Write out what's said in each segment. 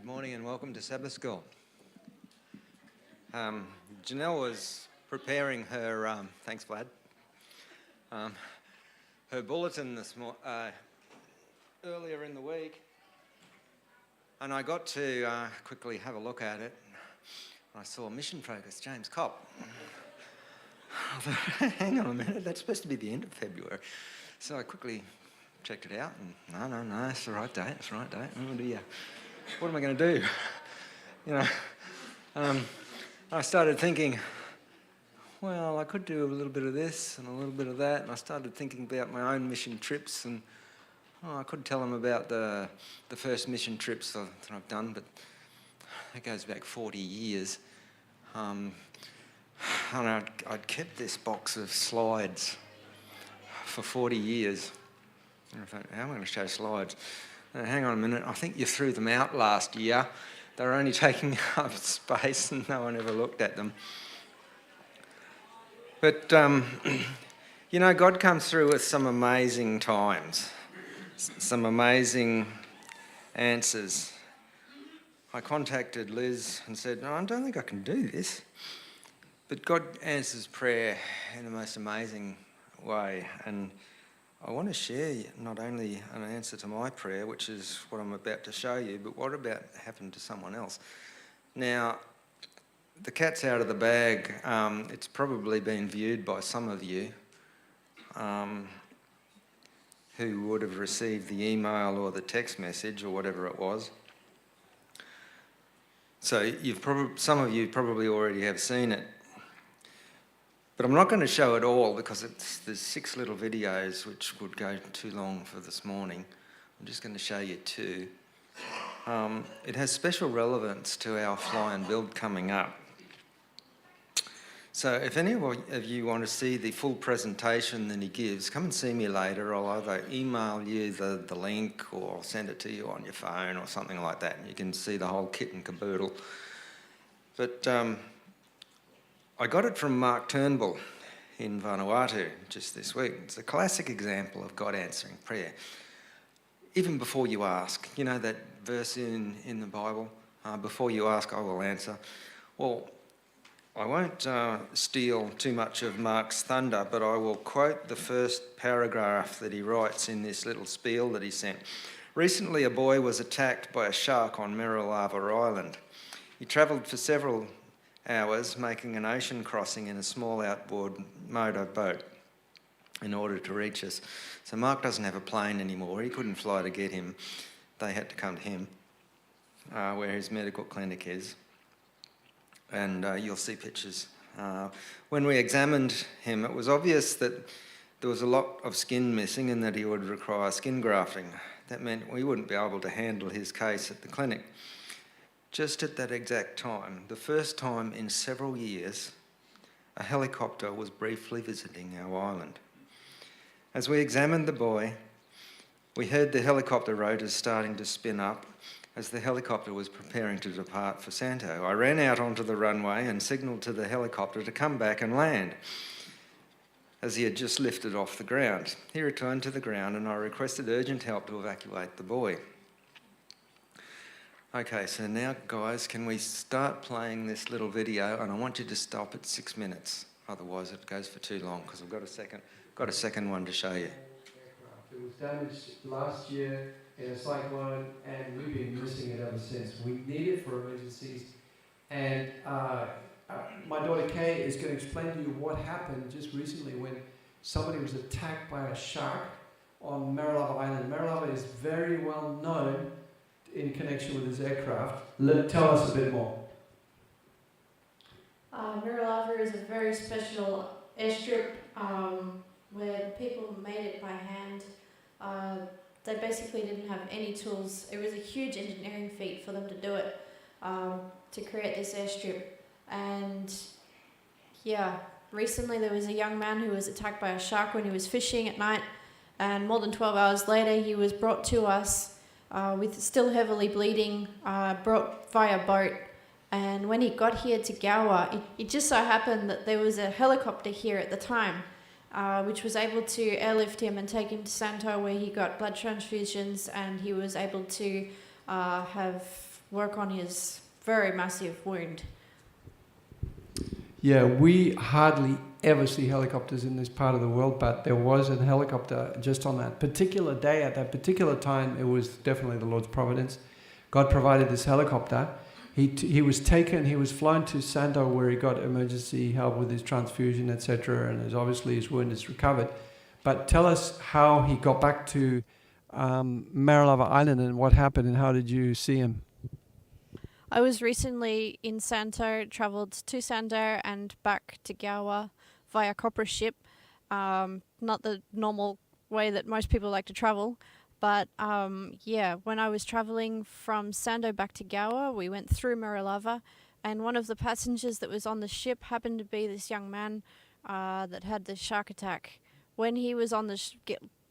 Good morning and welcome to Sabbath School. Janelle was preparing her, thanks Vlad, her bulletin earlier in the week, and I got to quickly have a look at it. I saw mission focus, James Copp. I thought, hang on a minute, that's supposed to be the end of February. So I quickly checked it out and no, it's the right date, Oh dear, what am I going to do? I started thinking, well, I could do a little bit of this and a little bit of that, and I started thinking about my own mission trips, and I could tell them about the first mission trips that I've done, but that goes back 40 years. And I'd kept this box of slides for 40 years. And I thought, how am I going to show slides? Hang on a minute, I think you threw them out last year. They were only taking up space and no one ever looked at them. But, God comes through with some amazing times, some amazing answers. I contacted Liz and said, no, I don't think I can do this. But God answers prayer in the most amazing way. And I want to share not only an answer to my prayer, which is what I'm about to show you, but what about happened to someone else? Now, the cat's out of the bag. It's probably been viewed by some of you who would have received the email or the text message or whatever it was. So some of you probably already have seen it. But I'm not going to show it all because there's 6 little videos which would go too long for this morning. I'm just going to show you 2. It has special relevance to our fly and build coming up. So if any of you want to see the full presentation that he gives, come and see me later. I'll either email you the link or I'll send it to you on your phone or something like that. And you can see the whole kit and caboodle. But I got it from Mark Turnbull in Vanuatu just this week. It's a classic example of God answering prayer. Even before you ask, you know that verse in the Bible, before you ask, I will answer. Well, I won't steal too much of Mark's thunder, but I will quote the first paragraph that he writes in this little spiel that he sent. Recently, a boy was attacked by a shark on Merrilava Island. He travelled for several hours making an ocean crossing in a small outboard motor boat in order to reach us. So Mark doesn't have a plane anymore. He couldn't fly to get him. They had to come to him where his medical clinic is. And you'll see pictures. When we examined him, it was obvious that there was a lot of skin missing and that he would require skin grafting. That meant we wouldn't be able to handle his case at the clinic. Just at that exact time, the first time in several years, a helicopter was briefly visiting our island. As we examined the boy, we heard the helicopter rotors starting to spin up as the helicopter was preparing to depart for Santo. I ran out onto the runway and signalled to the helicopter to come back and land, as he had just lifted off the ground. He returned to the ground and I requested urgent help to evacuate the boy. Okay, so now, guys, can we start playing this little video? And I want you to stop at 6 minutes. Otherwise, it goes for too long because I've got a second one to show you. It was damaged last year in a cyclone, and we've been missing it ever since. We need it for emergencies. And my daughter Kay is going to explain to you what happened just recently when somebody was attacked by a shark on Merrilava Island. Merrilava is very well known in connection with this aircraft. Tell us a bit more. Merrilava is a very special airstrip where people made it by hand. They basically didn't have any tools. It was a huge engineering feat for them to do it, to create this airstrip. And yeah, recently there was a young man who was attacked by a shark when he was fishing at night, and more than 12 hours later he was brought to us with still heavily bleeding, brought via boat. And when he got here to Gower, it just so happened that there was a helicopter here at the time, which was able to airlift him and take him to Santo, where he got blood transfusions and he was able to have work on his very massive wound. Yeah, we hardly ever see helicopters in this part of the world, but there was a helicopter just on that particular day, at that particular time. It was definitely the Lord's providence. God provided this helicopter. He was flown to Santo, where he got emergency help with his transfusion, etc. And obviously his wound is recovered. But tell us how he got back to Marilava Island and what happened, and how did you see him? I was recently in Santo, travelled to Santo and back to Gower via copper ship. Not the normal way that most people like to travel, but when I was travelling from Santo back to Gower, we went through Marilava, and one of the passengers that was on the ship happened to be this young man that had the shark attack. When he was on the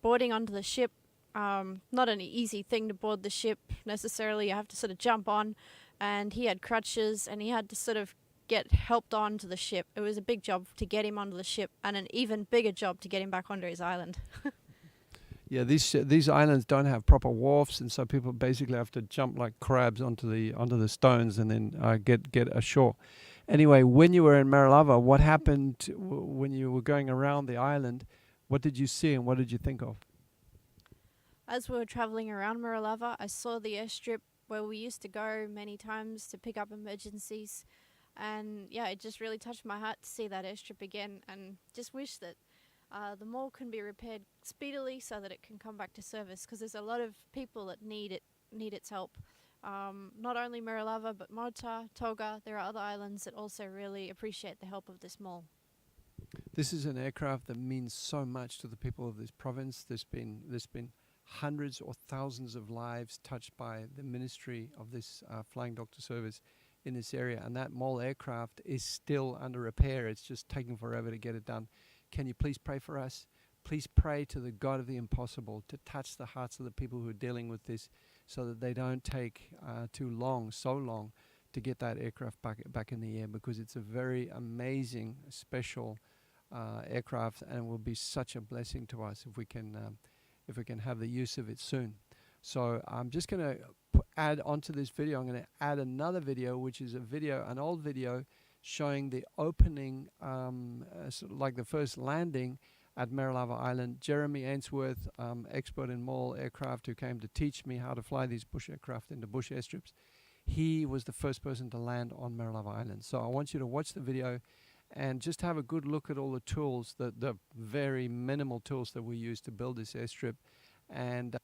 boarding onto the ship, not an easy thing to board the ship necessarily. You have to sort of jump on, and he had crutches, and he had to sort of get helped onto the ship. It was a big job to get him onto the ship, and an even bigger job to get him back onto his island. Yeah, these islands don't have proper wharfs, and so people basically have to jump like crabs onto the stones and then get ashore. Anyway, when you were in Marilava, what happened when you were going around the island? What did you see, and what did you think of? As we were travelling around Marilava, I saw the airstrip where we used to go many times to pick up emergencies. And yeah, it just really touched my heart to see that airstrip again, and just wish that the mall can be repaired speedily so that it can come back to service, because there's a lot of people that need its help. Not only Marilava, but Mota, Toga, there are other islands that also really appreciate the help of this mall. This is an aircraft that means so much to the people of this province. There's been hundreds or thousands of lives touched by the ministry of this flying doctor service in this area, and that mall aircraft is still under repair. It's just taking forever to get it done. Can you please pray for us? Please pray to the God of the impossible to touch the hearts of the people who are dealing with this, so that they don't take so long to get that aircraft back in the air, because it's a very amazing, special aircraft, and it will be such a blessing to us if we can have the use of it soon. So I'm just going to add onto this video, I'm going to add another video, which is an old video showing the opening, sort of like the first landing at Marilava Island. Jeremy Ainsworth, expert in mall aircraft, who came to teach me how to fly these bush aircraft into bush airstrips, he was the first person to land on Marilava Island. So I want you to watch the video and just have a good look at all the tools, the very minimal tools that we use to build this airstrip, and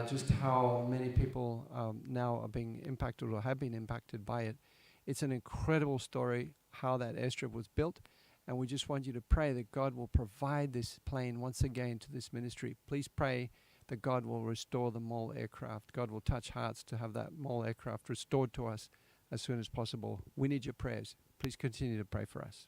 just how many people now are being impacted or have been impacted by it. It's an incredible story how that airstrip was built, and we just want you to pray that God will provide this plane once again to this ministry. Please pray that God will restore the mall aircraft. God will touch hearts to have that mall aircraft restored to us as soon as possible. We need your prayers. Please continue to pray for us.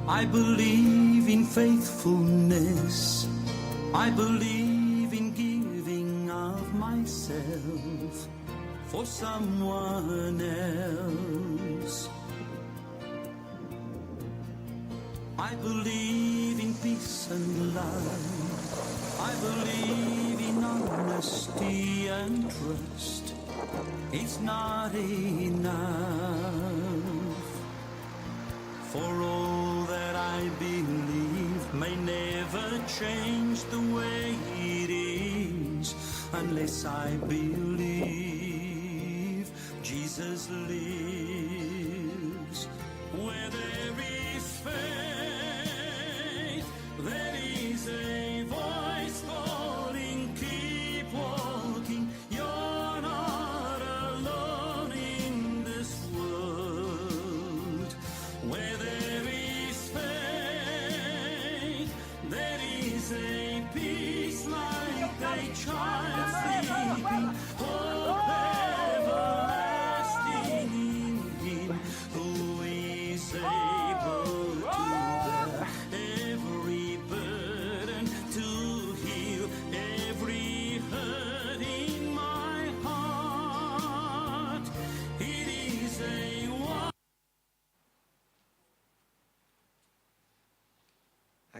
I believe in faithfulness. I believe in giving of myself for someone else. I believe in peace and love. I believe in honesty and trust. It's not enough. For all that I believe may never change the way it is, unless I believe Jesus lives. Where there is faith, there is a voice calling, keep walking. You're not alone in this world. Where there is faith, there is a peace like a child sleeping, hope everlasting in Him, who is able to bear every burden, to heal every hurt in my heart. It is a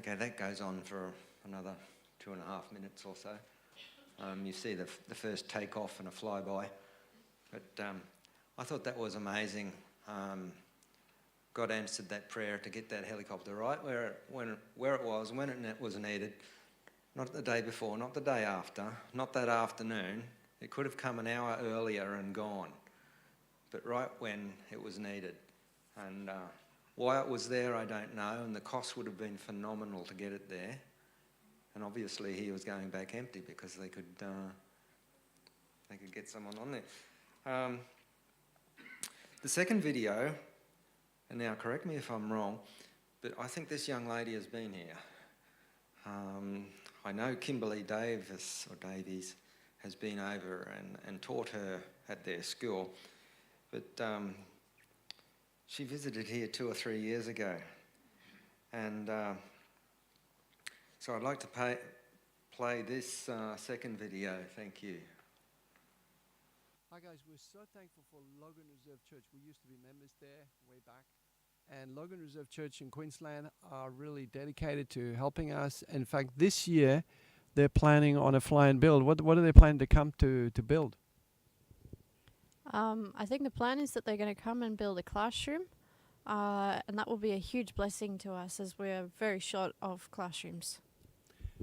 Okay, that goes on for another 2.5 minutes or so. You see the first takeoff and a flyby. But I thought that was amazing. God answered that prayer to get that helicopter right where it was, when it was needed. Not the day before, not the day after, not that afternoon. It could have come an hour earlier and gone, but right when it was needed. And why it was there, I don't know, and the cost would have been phenomenal to get it there. And obviously he was going back empty because they could get someone on there. The second video, and now correct me if I'm wrong, but I think this young lady has been here. I know Kimberly Davies has been over and taught her at their school, but she visited here 2 or 3 years ago. And so I'd like to play this second video. Thank you. Hi guys, we're so thankful for Logan Reserve Church. We used to be members there way back. And Logan Reserve Church in Queensland are really dedicated to helping us. In fact, this year they're planning on a fly and build. What are they planning to come to build? I think the plan is that they're going to come and build a classroom, and that will be a huge blessing to us as we're very short of classrooms.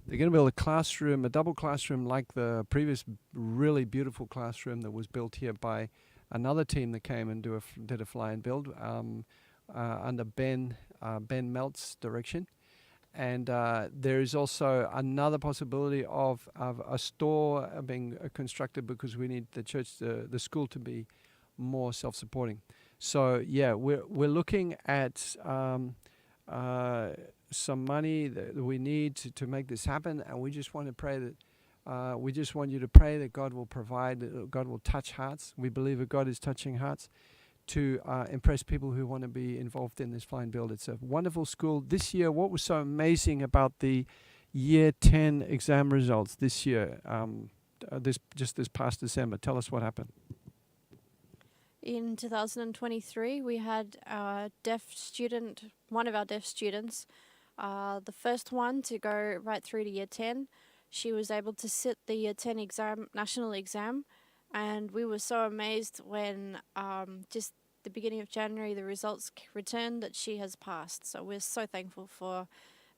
They're going to build a classroom, a double classroom like the previous really beautiful classroom that was built here by another team that came and did a fly and build under Ben Melt's direction. And there is also another possibility of a store being constructed because we need the church, the school to be more self-supporting. So yeah, we're looking at some money that we need to make this happen, and we just want to pray that we just want you to pray that God will provide, that God will touch hearts. We believe that God is touching hearts to impress people who want to be involved in this fly and build. It's a wonderful school. This year, what was so amazing about the Year 10 exam results this year, this past December? Tell us what happened. In 2023, we had a deaf student, one of our deaf students, the first one to go right through to Year 10. She was able to sit the Year 10 exam, national exam, and we were so amazed when just the beginning of January the results returned that she has passed. So we're so thankful for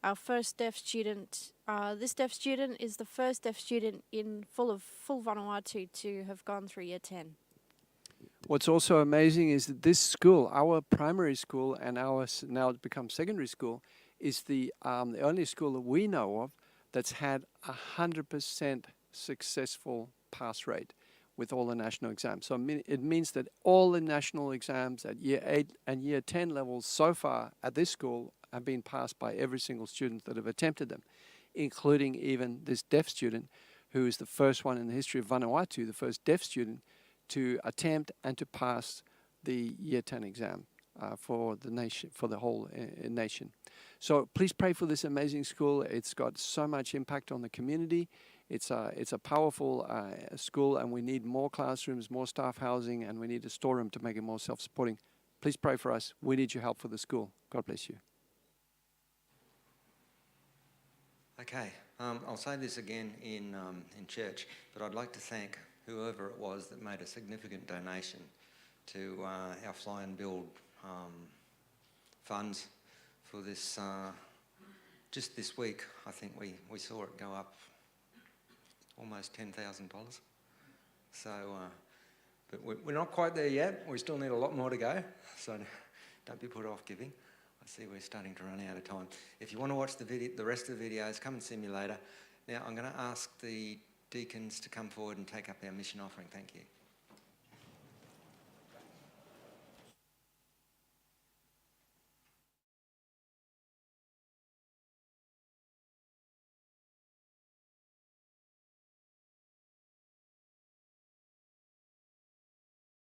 our first deaf student. This deaf student is the first deaf student in full Vanuatu to have gone through Year 10. What's also amazing is that this school, our primary school and our now it becomes secondary school, is the only school that we know of that's had 100% successful pass rate with all the national exams. So it means that all the national exams at Year 8 and Year 10 levels so far at this school have been passed by every single student that have attempted them, including even this deaf student, who is the first one in the history of Vanuatu, the first deaf student to attempt and to pass the Year 10 exam for the nation, for the whole nation. So please pray for this amazing school. It's got so much impact on the community. It's a powerful school, and we need more classrooms, more staff housing, and we need a storeroom to make it more self-supporting. Please pray for us. We need your help for the school. God bless you. Okay, I'll say this again in church, but I'd like to thank whoever it was that made a significant donation to our Fly and Build funds for this. Just this week, I think we saw it go up almost $10,000. So, but we're not quite there yet. We still need a lot more to go, so don't be put off giving. I see we're starting to run out of time. If you want to watch the rest of the videos, come and see me later. Now, I'm going to ask the deacons to come forward and take up our mission offering. Thank you.